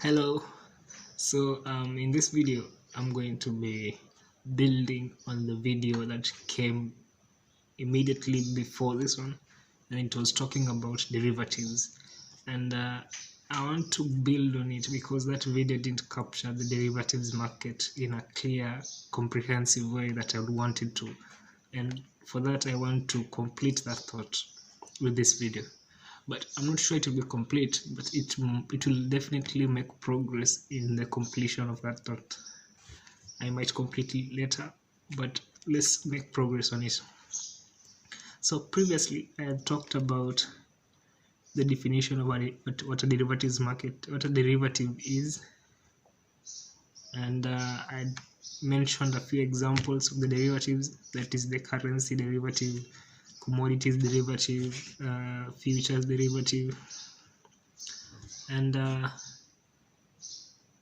Hello. In this video, I'm going to be building on the video that came immediately before this one, and it was talking about derivatives. And I want to build on it because that video didn't capture the derivatives market in a clear, comprehensive way that I would want it to. And for that, I want to complete that thought with this video. But I'm not sure it will be complete, but it will definitely make progress in the completion of that thought. I might complete it later, but let's make progress on it. So previously I had talked about the definition of what a derivatives market, what a derivative is, and I mentioned a few examples of the derivatives. That is the currency derivative, commodities derivative, futures derivative, and I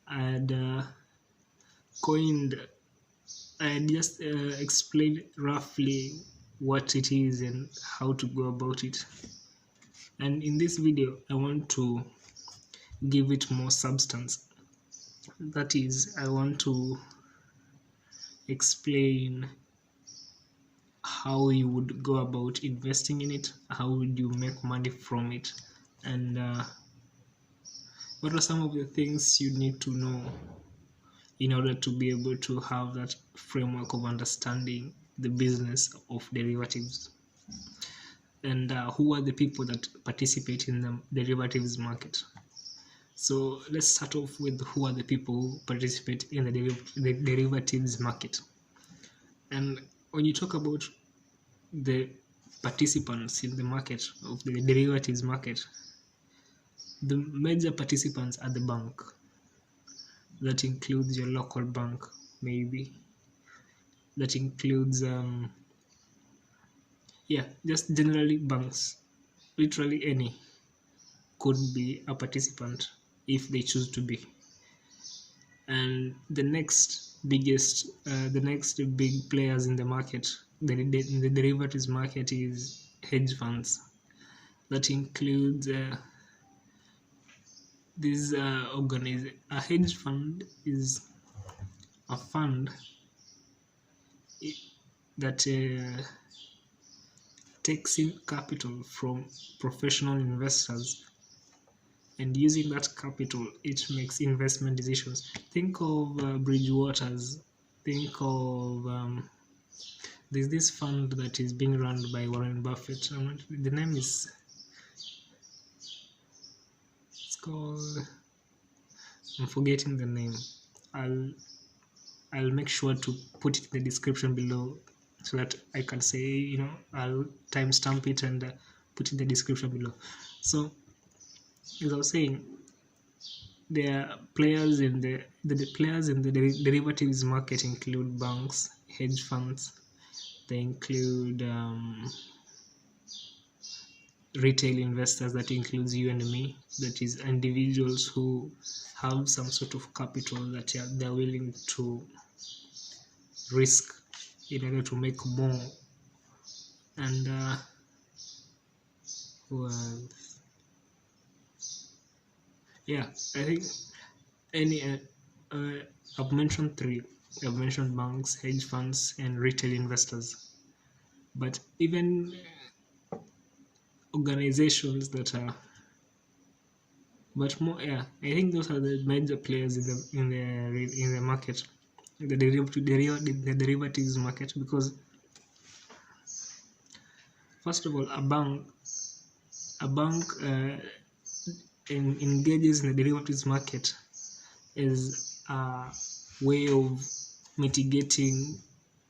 had just explained roughly what it is and how to go about it. And in this video, I want to give it more substance. That is, I want to explain how you would go about investing in it, how would you make money from it, and what are some of the things you need to know in order to be able to have that framework of understanding the business of derivatives, and who are the people that participate in the derivatives market. So let's start off with who are the people who participate in the derivatives market. And when you talk about the participants in the market of the derivatives market, the major participants are the bank. That includes your local bank, maybe. That includes just generally banks. Literally any could be a participant if they choose to be. And the next big players in the market, in the derivatives market, is hedge funds. That includes a hedge fund is a fund that takes in capital from professional investors, and using that capital, it makes investment decisions. Think of Bridgewaters. Think of there's this fund that is being run by Warren Buffett. The name is, it's called, I'm forgetting the name. I'll make sure to put it in the description below so that I can say, I'll timestamp it and put in the description below. So as I was saying, there are players in the derivatives market include banks, hedge funds. They include retail investors. That includes you and me. That is individuals who have some sort of capital that they're willing to risk in order to make more. And I think I've mentioned three. I've mentioned banks, hedge funds, and retail investors. But even organizations that are, but more, I think those are the major players in the market, the derivatives market. Because first of all, a bank engages in the derivatives market is a way of mitigating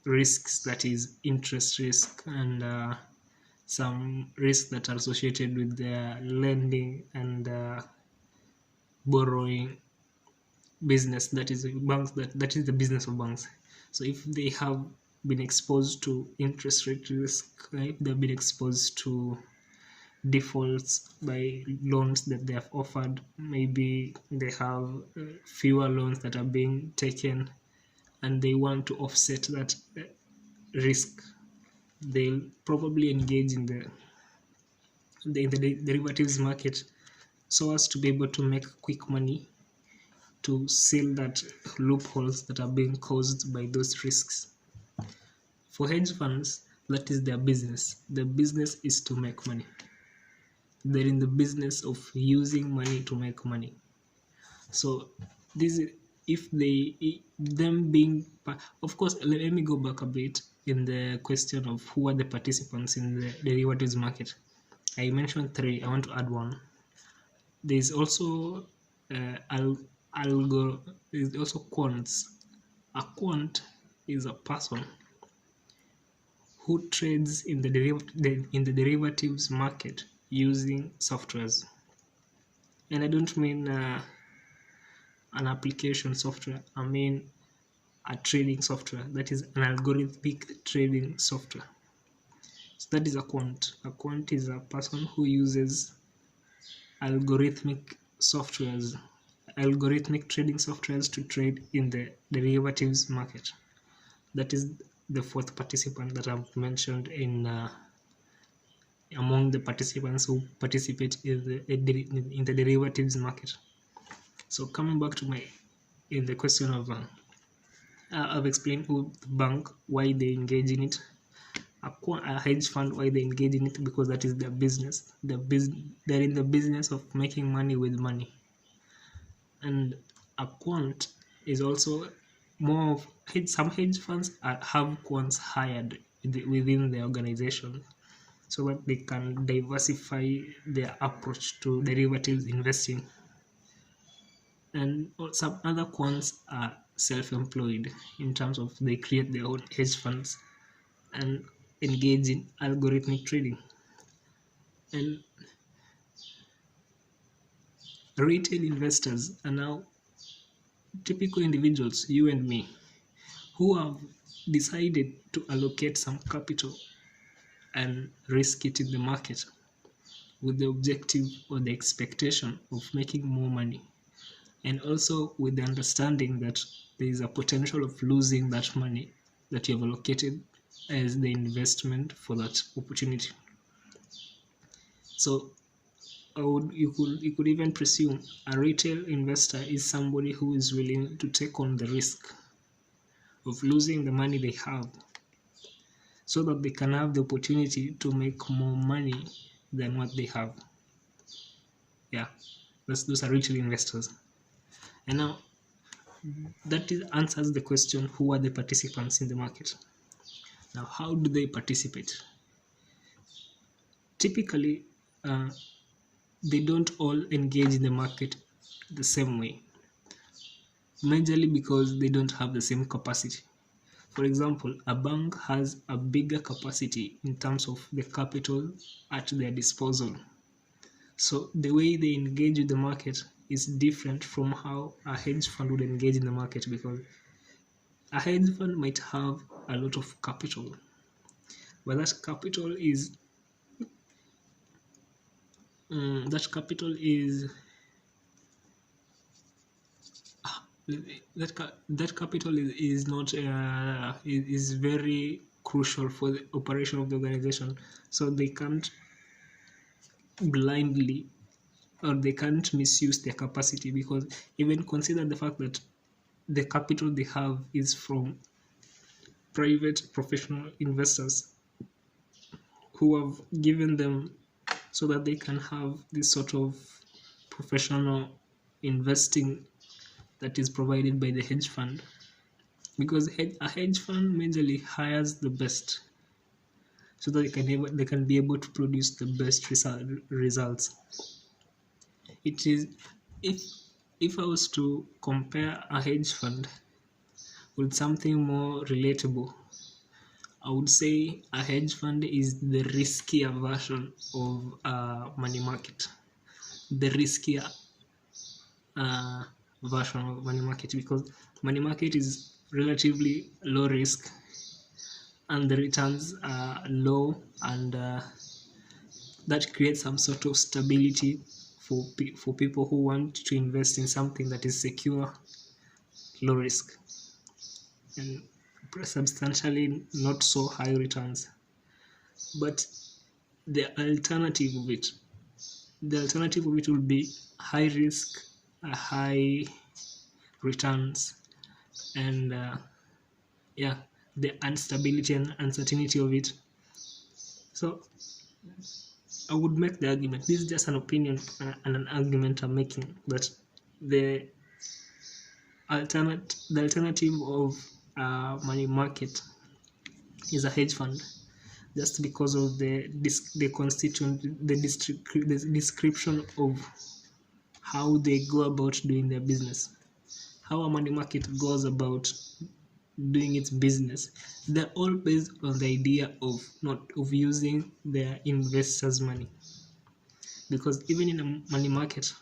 risks, that is interest risk and some risks that are associated with their lending and borrowing business. That is banks, that is the business of banks. So if they have been exposed to interest rate risk, right, they've been exposed to defaults by loans that they have offered, maybe they have fewer loans that are being taken, and they want to offset that risk, they'll probably engage in the derivatives market so as to be able to make quick money to seal that loopholes that are being caused by those risks. For hedge funds, that is their business. The business is to make money. They're in the business of using money to make money. So this is, if they them being, of course, let me go back a bit in the question of who are the participants in the derivatives market. I mentioned 3. I want to add 1. There's also there's also quants. A quant is a person who trades in the derivatives market using softwares. And I don't mean an application software. I mean a trading software, that is an algorithmic trading software. So that is a quant. A quant is a person who uses algorithmic trading softwares to trade in the derivatives market. That is the 4th participant that I've mentioned in among the participants who participate in the derivatives market. So coming back to in the question of I've explained who the bank, why they engage in it. A hedge fund, why they engage in it, because that is their business. They're in the business of making money with money. And a quant is also more of some hedge funds have quants hired within the organization so that they can diversify their approach to derivatives investing. And some other quants are self-employed in terms of they create their own hedge funds and engage in algorithmic trading. And retail investors are now typical individuals, you and me, who have decided to allocate some capital and risk it in the market with the objective or the expectation of making more money, and also with the understanding that there is a potential of losing that money that you have allocated as the investment for that opportunity. So you could even presume a retail investor is somebody who is willing to take on the risk of losing the money they have so that they can have the opportunity to make more money than what they have. Yeah, those are retail investors. And now that answers the question, who are the participants in the market? Now, how do they participate? Typically, they don't all engage in the market the same way, majorly because they don't have the same capacity. For example, a bank has a bigger capacity in terms of the capital at their disposal. So the way they engage with the market is different from how a hedge fund would engage in the market, because a hedge fund might have a lot of capital, but that capital is not is very crucial for the operation of the organization. So they can't blindly, or they can't misuse their capacity, because even consider the fact that the capital they have is from private professional investors who have given them so that they can have this sort of professional investing that is provided by the hedge fund, because a hedge fund majorly hires the best so that they can be able to produce the best results. It is, if I was to compare a hedge fund with something more relatable, I would say a hedge fund is the riskier version of a money market. The riskier version of money market, because money market is relatively low risk and the returns are low, and that creates some sort of stability for people who want to invest in something that is secure, low risk, and substantially not so high returns. But the alternative of it will be high risk, a high returns, and yeah, the instability and uncertainty of it. So I would make the argument, this is just an opinion and an argument I'm making, that the the alternative of money market is a hedge fund, just because of the constituent, the description of how they go about doing their business, how a money market goes about doing its business. They're all based on the idea of not of using their investors' money, because even in a money market,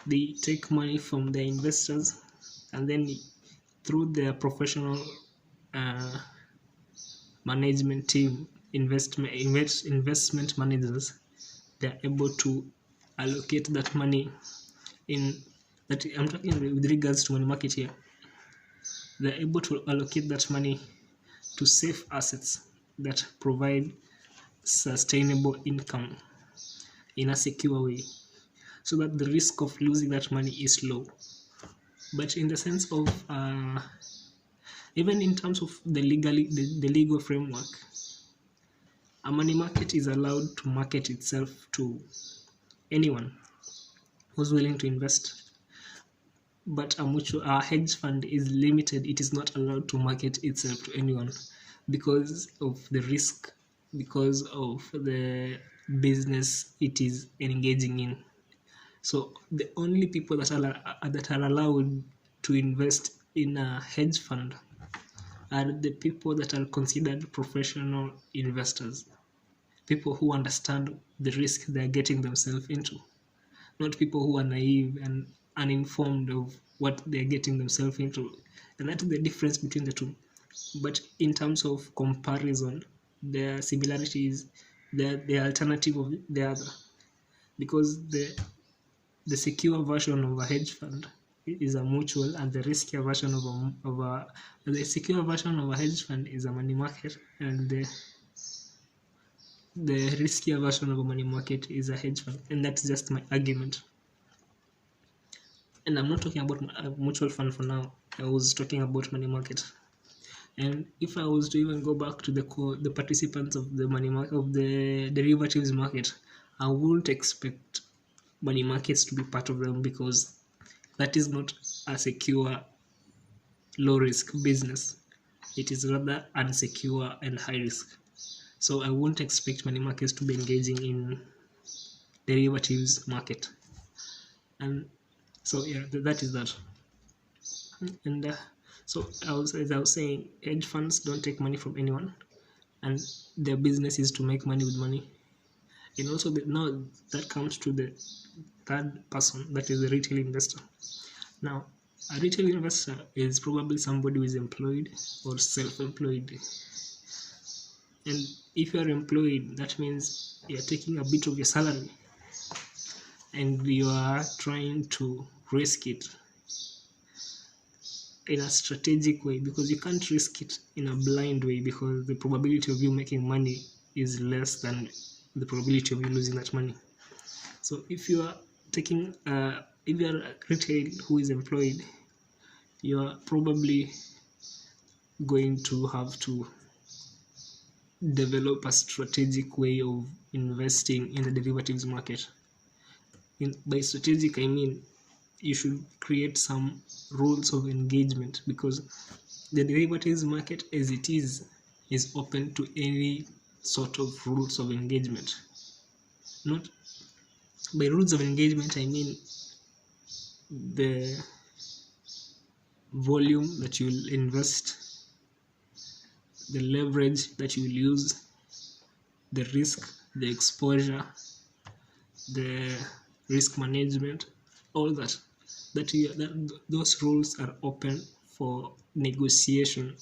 they take money from their investors, and then through their professional uh, management team, investment managers, they're able to allocate that money in that I'm talking with regards to money market here. They're able to allocate that money to safe assets that provide sustainable income in a secure way, so that the risk of losing that money is low. But in the sense of even in terms of the legal framework, a money market is allowed to market itself to anyone who's willing to invest. But a hedge fund is limited. It is not allowed to market itself to anyone because of the risk, because of the business it is engaging in. So the only people that are allowed to invest in a hedge fund are the people that are considered professional investors, people who understand the risk they are getting themselves into, not people who are naive and uninformed of what they're getting themselves into. And that's the difference between the two. But in terms of comparison, the similarity is the alternative of the other, because the secure version of a hedge fund is a mutual, and the riskier version the secure version of a hedge fund is a money market, and the riskier version of a money market is a hedge fund. And that's just my argument. And I'm not talking about a mutual fund for now. I was talking about money market. And if I was to even go back to the participants of the money market, of the derivatives market, I wouldn't expect money markets to be part of them, because that is not a secure, low risk business. It is rather unsecure and high risk. So I won't expect money markets to be engaging in derivatives market. And so yeah, that is that. And so as I was saying, hedge funds don't take money from anyone, and their business is to make money with money. And also now that comes to the third person, that is the retail investor. Now, a retail investor is probably somebody who is employed or self-employed. And if you are employed, that means you are taking a bit of your salary and you are trying to risk it in a strategic way, because you can't risk it in a blind way, because the probability of you making money is less than the probability of you losing that money. So if you are taking if you are a retail who is employed, you are probably going to have to develop a strategic way of investing in the derivatives market. By strategic, I mean you should create some rules of engagement, because the derivatives market as it is open to any sort of rules of engagement. Not by rules of engagement, I mean the volume that you'll invest, the leverage that you'll use, the risk, the exposure, the risk management, all that those rules are open for negotiation.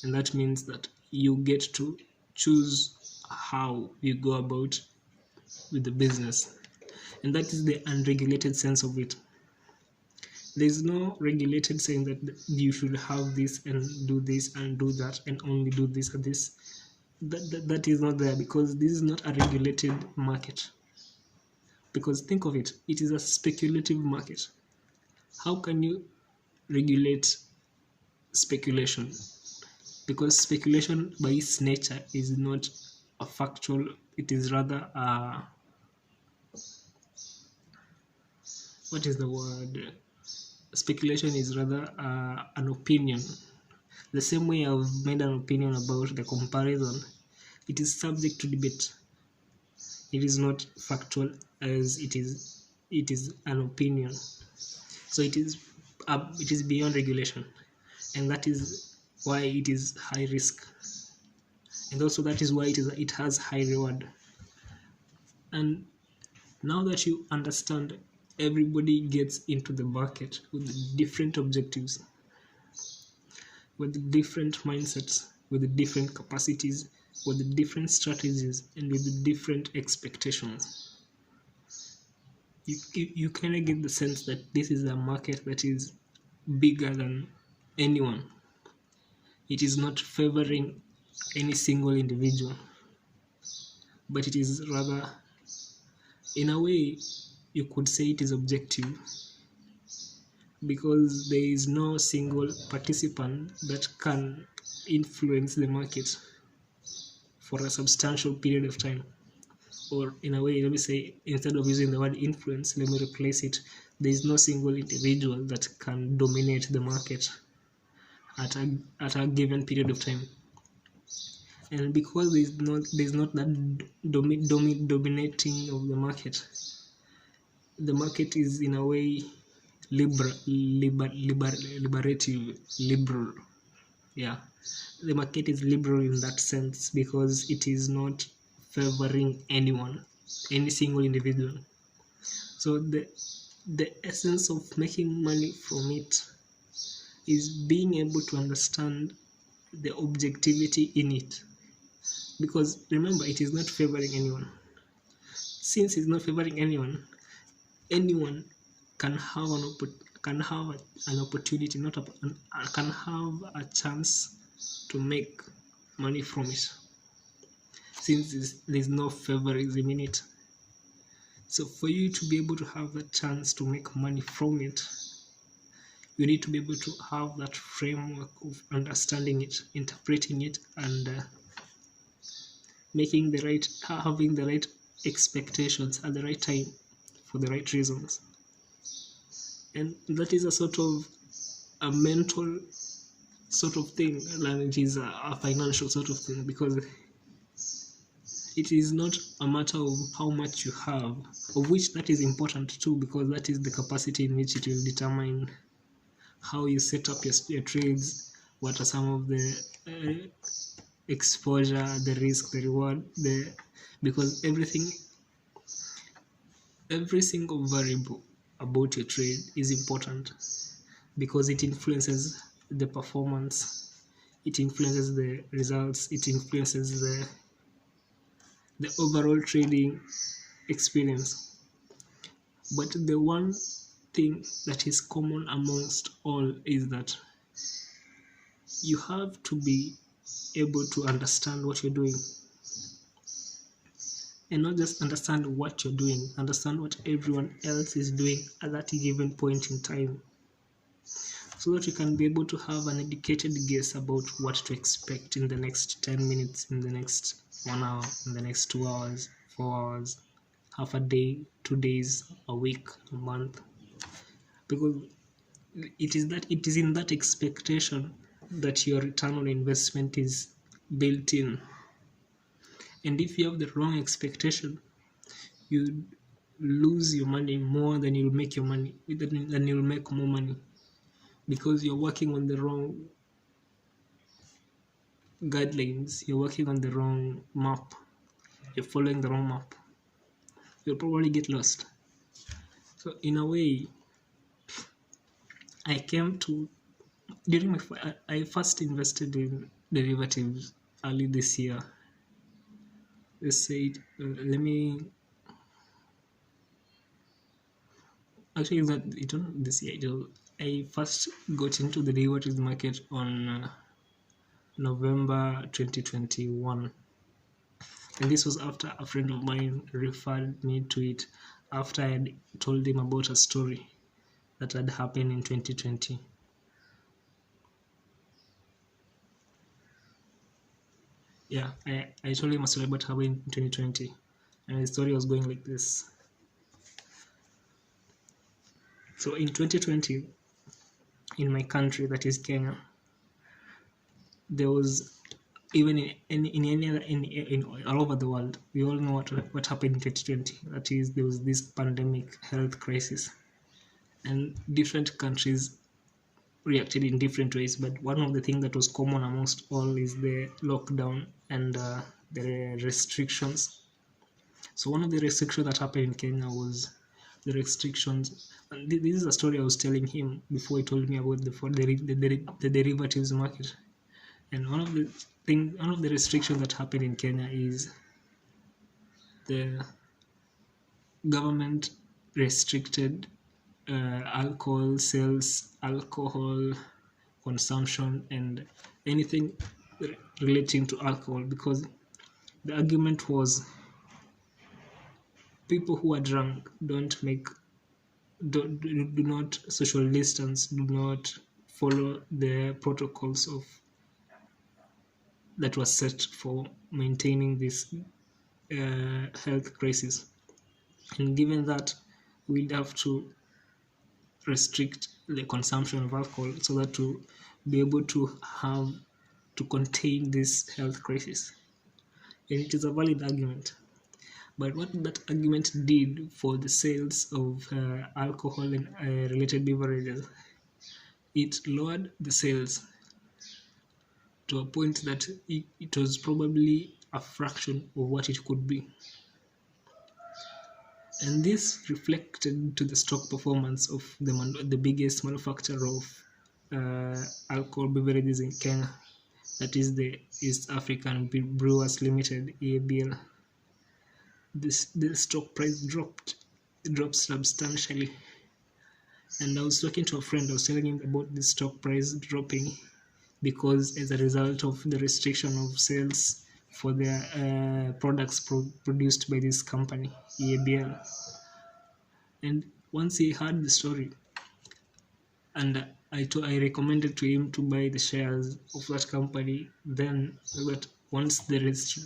And that means that you get to choose how you go about with the business. And that is the unregulated sense of it. There's no regulated saying that you should have this and do this and do that and only do this and this. That is not there, because this is not a regulated market. Because think of it, it is a speculative market. How can you regulate speculation, because speculation by its nature is not a factual, it is rather a, what is the word, speculation is rather an opinion. The same way I've made an opinion about the comparison, it is subject to debate. It is not factual, as it is an opinion. So it is beyond regulation, and that is why it is high risk, and also that is why it has high reward. And now that you understand, everybody gets into the market with different objectives, with different mindsets, with different capacities, with different strategies, and with different expectations. You kind of get the sense that this is a market that is bigger than anyone. It is not favoring any single individual, but it is rather, in a way, you could say it is objective, because there is no single participant that can influence the market for a substantial period of time. Or in a way, let me say, instead of using the word influence, let me replace it. There is no single individual that can dominate the market at a given period of time. And because there's not that dominating of the market is in a way liberal. Yeah, the market is liberal in that sense, because it is not favoring anyone, any single individual. So the essence of making money from it is being able to understand the objectivity in it, because remember, it is not favoring anyone. Since it's not favoring anyone can have an opportunity, can have a chance to make money from it, since there's no favorism in it. So for you to be able to have the chance to make money from it, you need to be able to have that framework of understanding it, interpreting it, and having the right expectations at the right time for the right reasons. And that is a sort of a mental sort of thing, and it is a financial sort of thing, because it is not a matter of how much you have, of which that is important too, because that is the capacity in which it will determine how you set up your trades, what are some of the exposure, the risk, the reward, because every single variable about your trade is important, because it influences the performance, it influences the results, it influences the overall trading experience. But the one thing that is common amongst all is that you have to be able to understand what you're doing, and not just understand what you're doing, understand what everyone else is doing at that given point in time, so that you can be able to have an educated guess about what to expect in the next 10 minutes, in the next 1 hour, in the next 2 hours, 4 hours, half a day, 2 days, a week, a month. Because it is in that expectation that your return on investment is built in. And if you have the wrong expectation, you lose your money more than you'll make more money, because you're working on the wrong guidelines, you're working on the wrong map, you're following the wrong map, you'll probably get lost. So in a way, I first invested in derivatives early this year. Let's say actually not this year. I first got into the derivatives market on November 2021, and this was after a friend of mine referred me to it, after I had told him about a story that had happened in 2020. Yeah, I told him a story about happened in 2020, and the story was going like this. So in 2020, in my country, that is Kenya, there was, even in any other, in all over the world, we all know what happened in 2020. That is, there was this pandemic health crisis, and different countries reacted in different ways. But one of the things that was common amongst all is the lockdown and the restrictions. So one of the restrictions that happened in Kenya was the restrictions. And this is a story I was telling him before he told me about the derivatives market. And one of the restrictions that happened in Kenya is the government restricted alcohol sales, alcohol consumption, and anything relating to alcohol, because the argument was people who are drunk do not social distance, do not follow the protocols of that was set for maintaining this health crisis. And given that, we'd have to restrict the consumption of alcohol so that to be able to have to contain this health crisis. And it is a valid argument. But what that argument did for the sales of alcohol and related beverages, it lowered the sales to a point that it was probably a fraction of what it could be. And this reflected to the stock performance of the biggest manufacturer of alcohol beverages in Kenya, that is the East African Brewers Limited, EABL. The stock price dropped substantially. And I was talking to a friend, I was telling him about the stock price dropping because as a result of the restriction of sales for their products produced by this company, EABL. And once he heard the story, and I recommended to him to buy the shares of that company, then that once the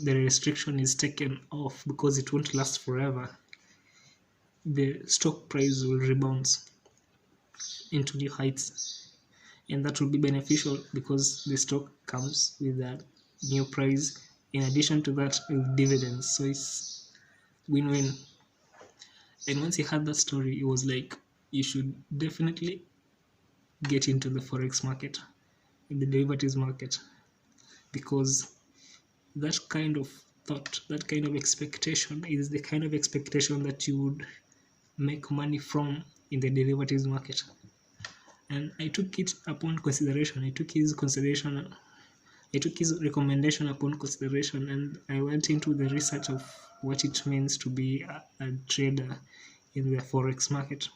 restriction is taken off, because it won't last forever, the stock price will rebound into new heights, and that will be beneficial because the stock comes with a new price in addition to that with dividends, so it's win-win. And once he heard that story, he was like, you should definitely get into the forex market, in the derivatives market, because that kind of thought, that kind of expectation is the kind of expectation that you would make money from in the derivatives market. And I took it upon consideration. I took his recommendation upon consideration, and I went into the research of what it means to be a trader in the forex market.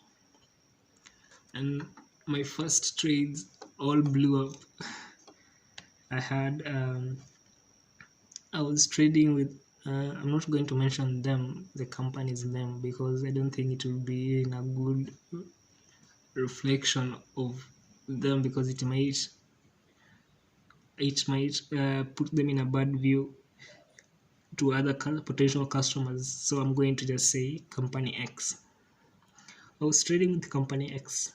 And my first trades all blew up. I was trading with I'm not going to mention the company's name, because I don't think it will be in a good reflection of them, because it might put them in a bad view to other potential customers. So I'm going to just say company X. I was trading with company X,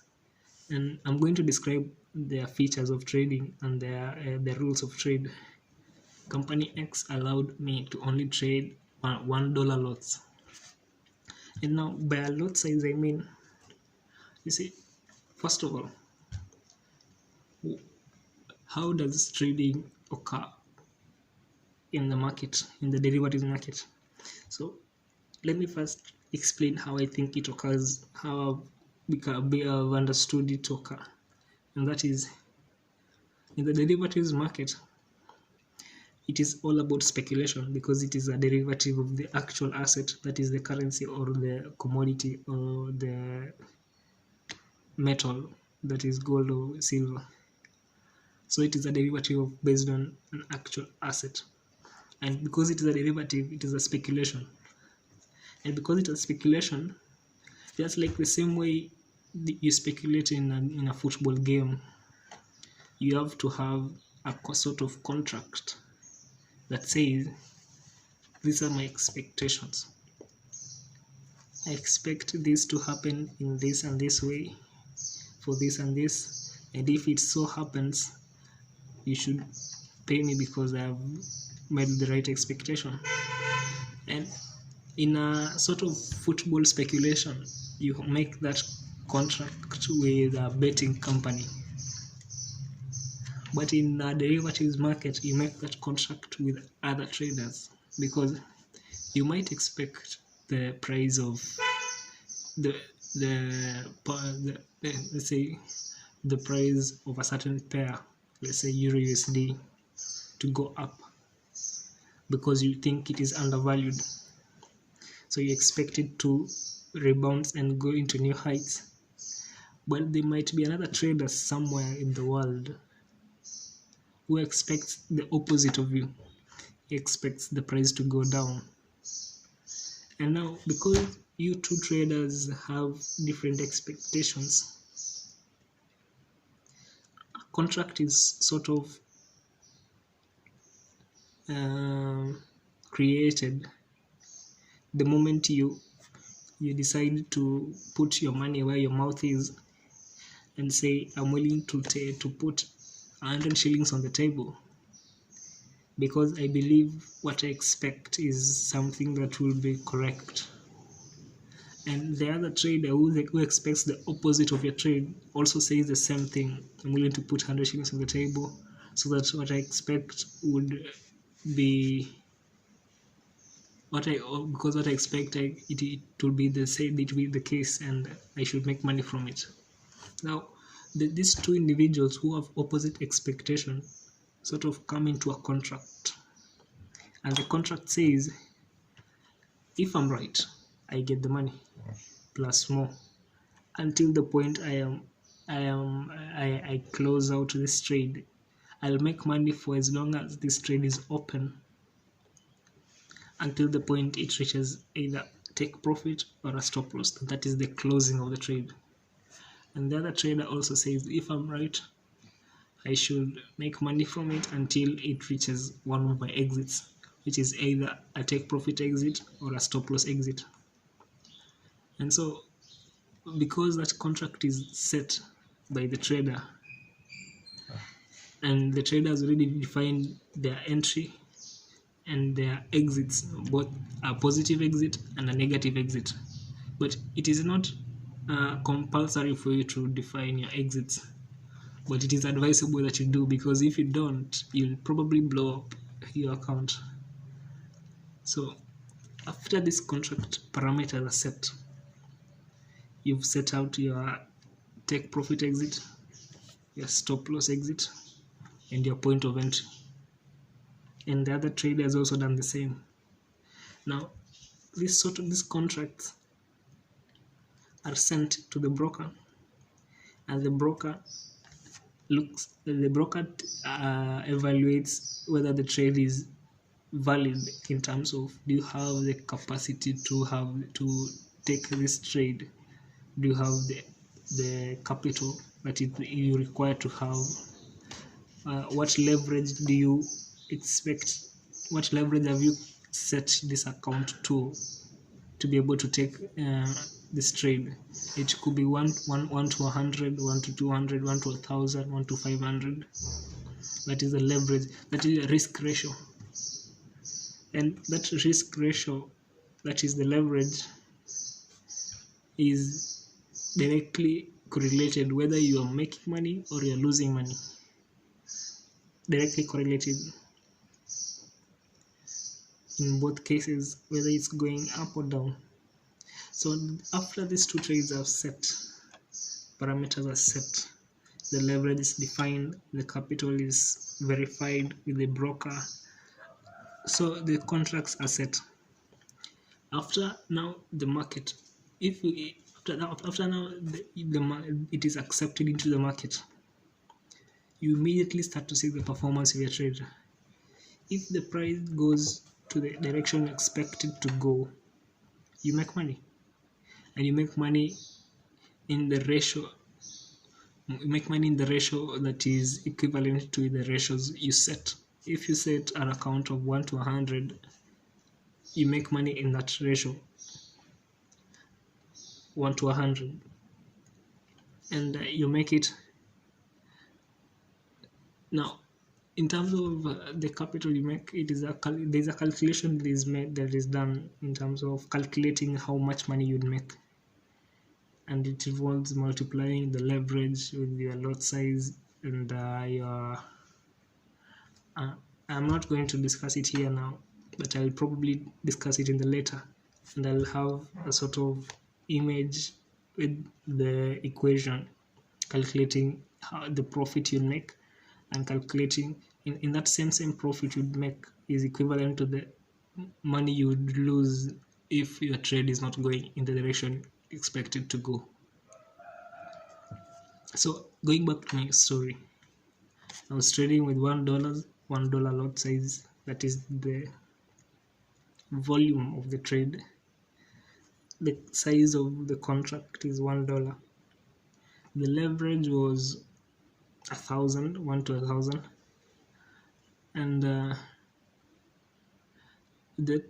and I'm going to describe their features of trading and their rules of trade. Company X allowed me to only trade $1 lots. And now by a lot size, I mean, you see, first of all, how does trading occur in the market, in the derivatives market? So let me first explain how I think it occurs, how I've understood it occur. And that is, in the derivatives market, it is all about speculation, because it is a derivative of the actual asset, that is the currency or the commodity or the metal, that is gold or silver. So it is a derivative based on an actual asset. And because it is a derivative, it is a speculation. And because it is speculation, just like the same way you speculate in a football game, you have to have a sort of contract that says, these are my expectations. I expect this to happen in this and this way, for this and this, and if it so happens, you should pay me because I have made the right expectation. And in a sort of football speculation, you make that contract with a betting company. But in a derivatives market, you make that contract with other traders, because you might expect the price of let's say the price of a certain pair, let's say Euro USD, to go up because you think it is undervalued. So you expect it to rebound and go into new heights. But there might be another trader somewhere in the world who expects the opposite of you. He expects the price to go down. And now, because you two traders have different expectations, a contract is sort of created the moment you decide to put your money where your mouth is and say, I'm willing to put 100 shillings on the table because I believe what I expect is something that will be correct. And the other trader who expects the opposite of your trade also says the same thing. I'm willing to put 100 shillings on the table so that what I expect would be because what I expect it will be the same, it will be the case, and I should make money from it. Now, these two individuals who have opposite expectations sort of come into a contract, and the contract says, if I'm right, I get the money plus more until the point I close out this trade. I'll make money for as long as this trade is open, until the point it reaches either take profit or a stop loss. That is the closing of the trade. And the other trader also says, if I'm right, I should make money from it until it reaches one of my exits, which is either a take profit exit or a stop loss exit. And so, because that contract is set by the trader, and the trader has already defined their entry and their exits, both a positive exit and a negative exit. But it is not compulsory for you to define your exits, but it is advisable that you do, because if you don't, you'll probably blow up your account. So after this contract parameters are set, you've set out your take profit exit, your stop loss exit, and your point of entry. And the other trader has also done the same. Now, these contracts are sent to the broker, and the broker evaluates whether the trade is valid in terms of, do you have the capacity to take this trade? Do you have the capital that you require to have? What leverage do you expect? What leverage have you set this account to be able to take this trade? It could be 1 to 100, 1 to 200, 1 to 1,000, 1 to 500. That is the leverage. That is a risk ratio. And that risk ratio, that is the leverage, is directly correlated whether you are making money or you are losing money. Directly correlated in both cases, whether it's going up or down. So after these two trades are set, parameters are set, the leverage is defined, the capital is verified with the broker, so the contracts are set. After now the market, after now it is accepted into the market, you immediately start to see the performance of your trade. If the price goes to the direction expected to go, you make money, and you make money in the ratio. You make money in the ratio that is equivalent to the ratios you set if you set an account of 1 to 100, you make money in that ratio, 1 to 100, and you make it. Now, in terms of the capital you make, there's a calculation that is done in terms of calculating how much money you'd make, and it involves multiplying the leverage with your lot size and your I'm not going to discuss it here now, but I'll probably discuss it in the later, and I'll have a sort of image with the equation calculating how the profit you make, and calculating in that same profit you'd make is equivalent to the money you would lose if your trade is not going in the direction expected to go. So going back to my story, I was trading with $1 lot size, that is the volume of the trade. The size of the contract is $1. The leverage was 1,000, 1 to 1,000, and the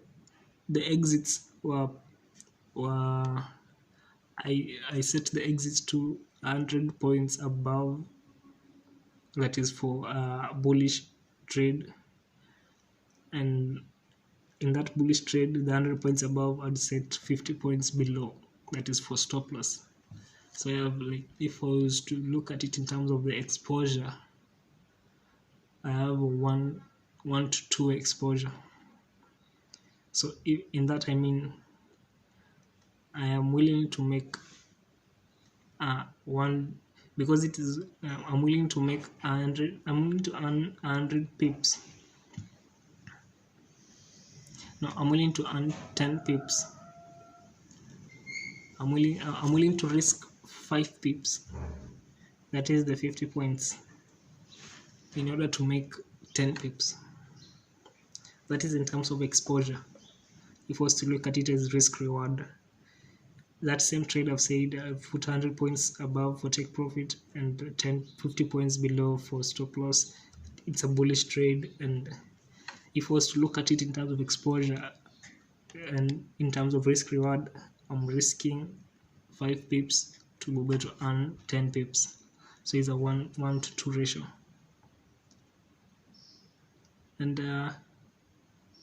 exits were I set the exits to 100 points above, that is for a bullish trade, and in that bullish trade the 100 points above I'd set 50 points below, that is for stop loss. So I have, like, if I was to look at it in terms of the exposure, I have a 1 to 2 exposure. So in that, I mean, I am willing to make one, because it is I'm willing to make 100, I'm willing to earn 100 pips. No, I'm willing to earn 10 pips. I'm willing to risk 5 pips, that is the 50 points, in order to make 10 pips. That is in terms of exposure. If I was to look at it as risk reward, that same trade I've said I've put 100 points above for take profit and 50 points below for stop loss. It's a bullish trade, and if I was to look at it in terms of exposure and in terms of risk reward, I'm risking 5 pips to be able to earn 10 pips. So it's a 1 to 2 ratio. And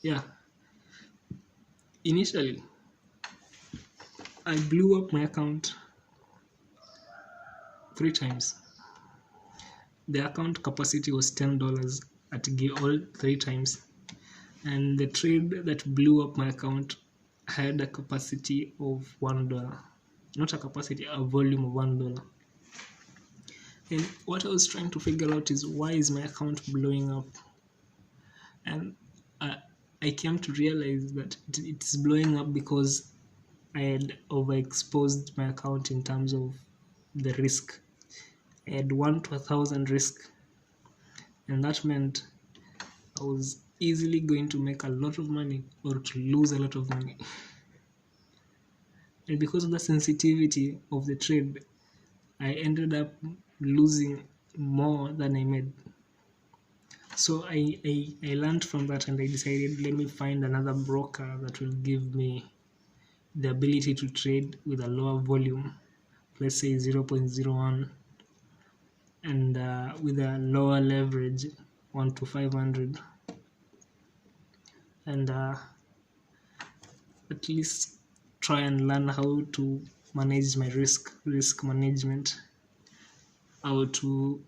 yeah, initially I blew up my account 3 times. The account capacity was $10 at all 3 times, and the trade that blew up my account had a capacity of $1. Not a capacity, a volume of $1. And what I was trying to figure out is, why is my account blowing up? And I came to realize that it's blowing up because I had overexposed my account in terms of the risk. I had 1 to 1,000 risk, and that meant I was easily going to make a lot of money or to lose a lot of money. And because of the sensitivity of the trade, I ended up losing more than I made. So I learned from that, and I decided, let me find another broker that will give me the ability to trade with a lower volume, let's say 0.01, and with a lower leverage, 1 to 500, and at least try and learn how to manage my risk management, how to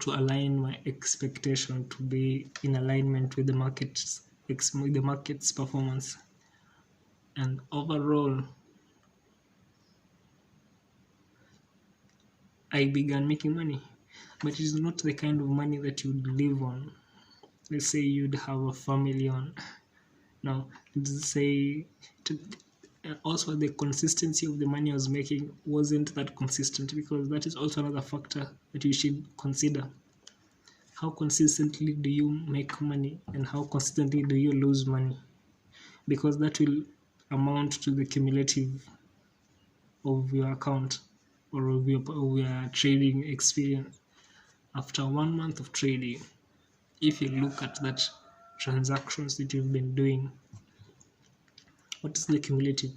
align my expectation to be in alignment with the market's performance. And overall, I began making money, but it is not the kind of money that you'd live on. Let's say you'd have a family on. Now, let's say also the consistency of the money I was making wasn't that consistent, because that is also another factor that you should consider. How consistently do you make money, and how consistently do you lose money? Because that will amount to the cumulative of your account or of your trading experience. After 1 month of trading, if you look at that transactions that you've been doing, what is the cumulative?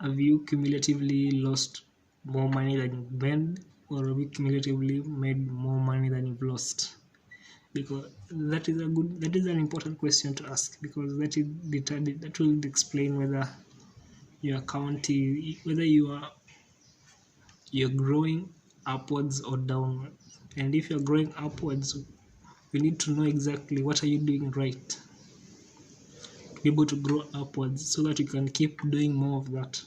Have you cumulatively lost more money than you've made, or have you cumulatively made more money than you've lost? Because that is an important question to ask, because that will explain whether your account is, whether you're growing upwards or downwards. And if you're growing upwards, you need to know exactly what are you doing right to be able to grow upwards, so that you can keep doing more of that.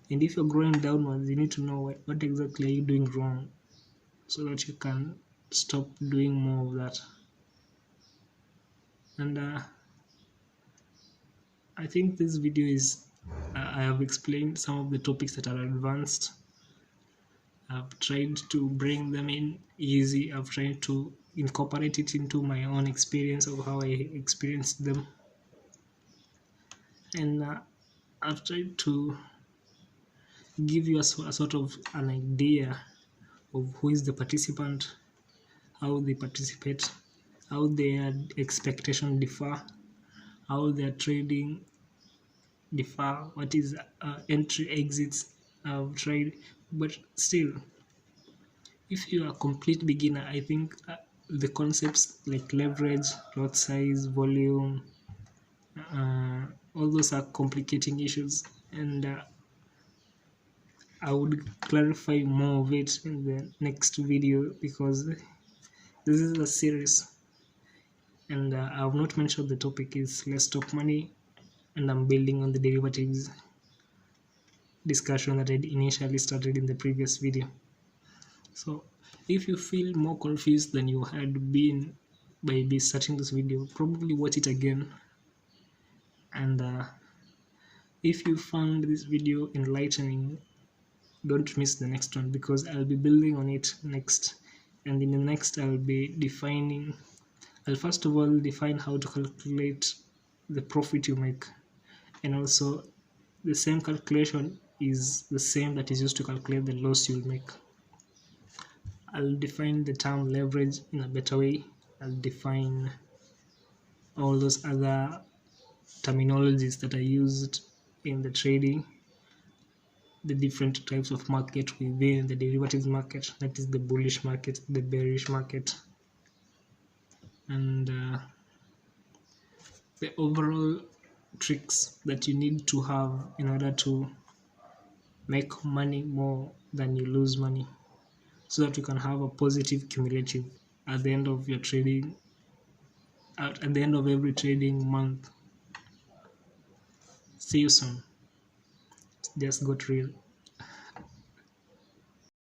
And if you're growing downwards, you need to know what exactly are you doing wrong, so that you can stop doing more of that. And I think this video is I have explained some of the topics that are advanced. I've tried to bring them in easy. I've tried to incorporate it into my own experience of how I experienced them. And I've tried to give you a sort of an idea of who is the participant, how they participate, how their expectation differ, how their trading differ, what is entry exits. I've tried, but still, if you are a complete beginner, I think the concepts like leverage, lot size, volume, all those are complicating issues, and I would clarify more of it in the next video, because this is a series, and I have not mentioned the topic is Let's Talk Money, and I'm building on the derivatives discussion that I initially started in the previous video. So if you feel more confused than you had been by starting this video, probably watch it again. And if you found this video enlightening, don't miss the next one, because I'll be building on it next. And in the next, I'll first of all define how to calculate the profit you make, and also the same calculation is the same that is used to calculate the loss you'll make. I'll define the term leverage in a better way. I'll define all those other terminologies that are used in the trading, the different types of market within the derivatives market, that is the bullish market, the bearish market, and the overall tricks that you need to have in order to make money more than you lose money, so that you can have a positive cumulative at the end of your trading, at the end of every trading month. See you soon. Just got real.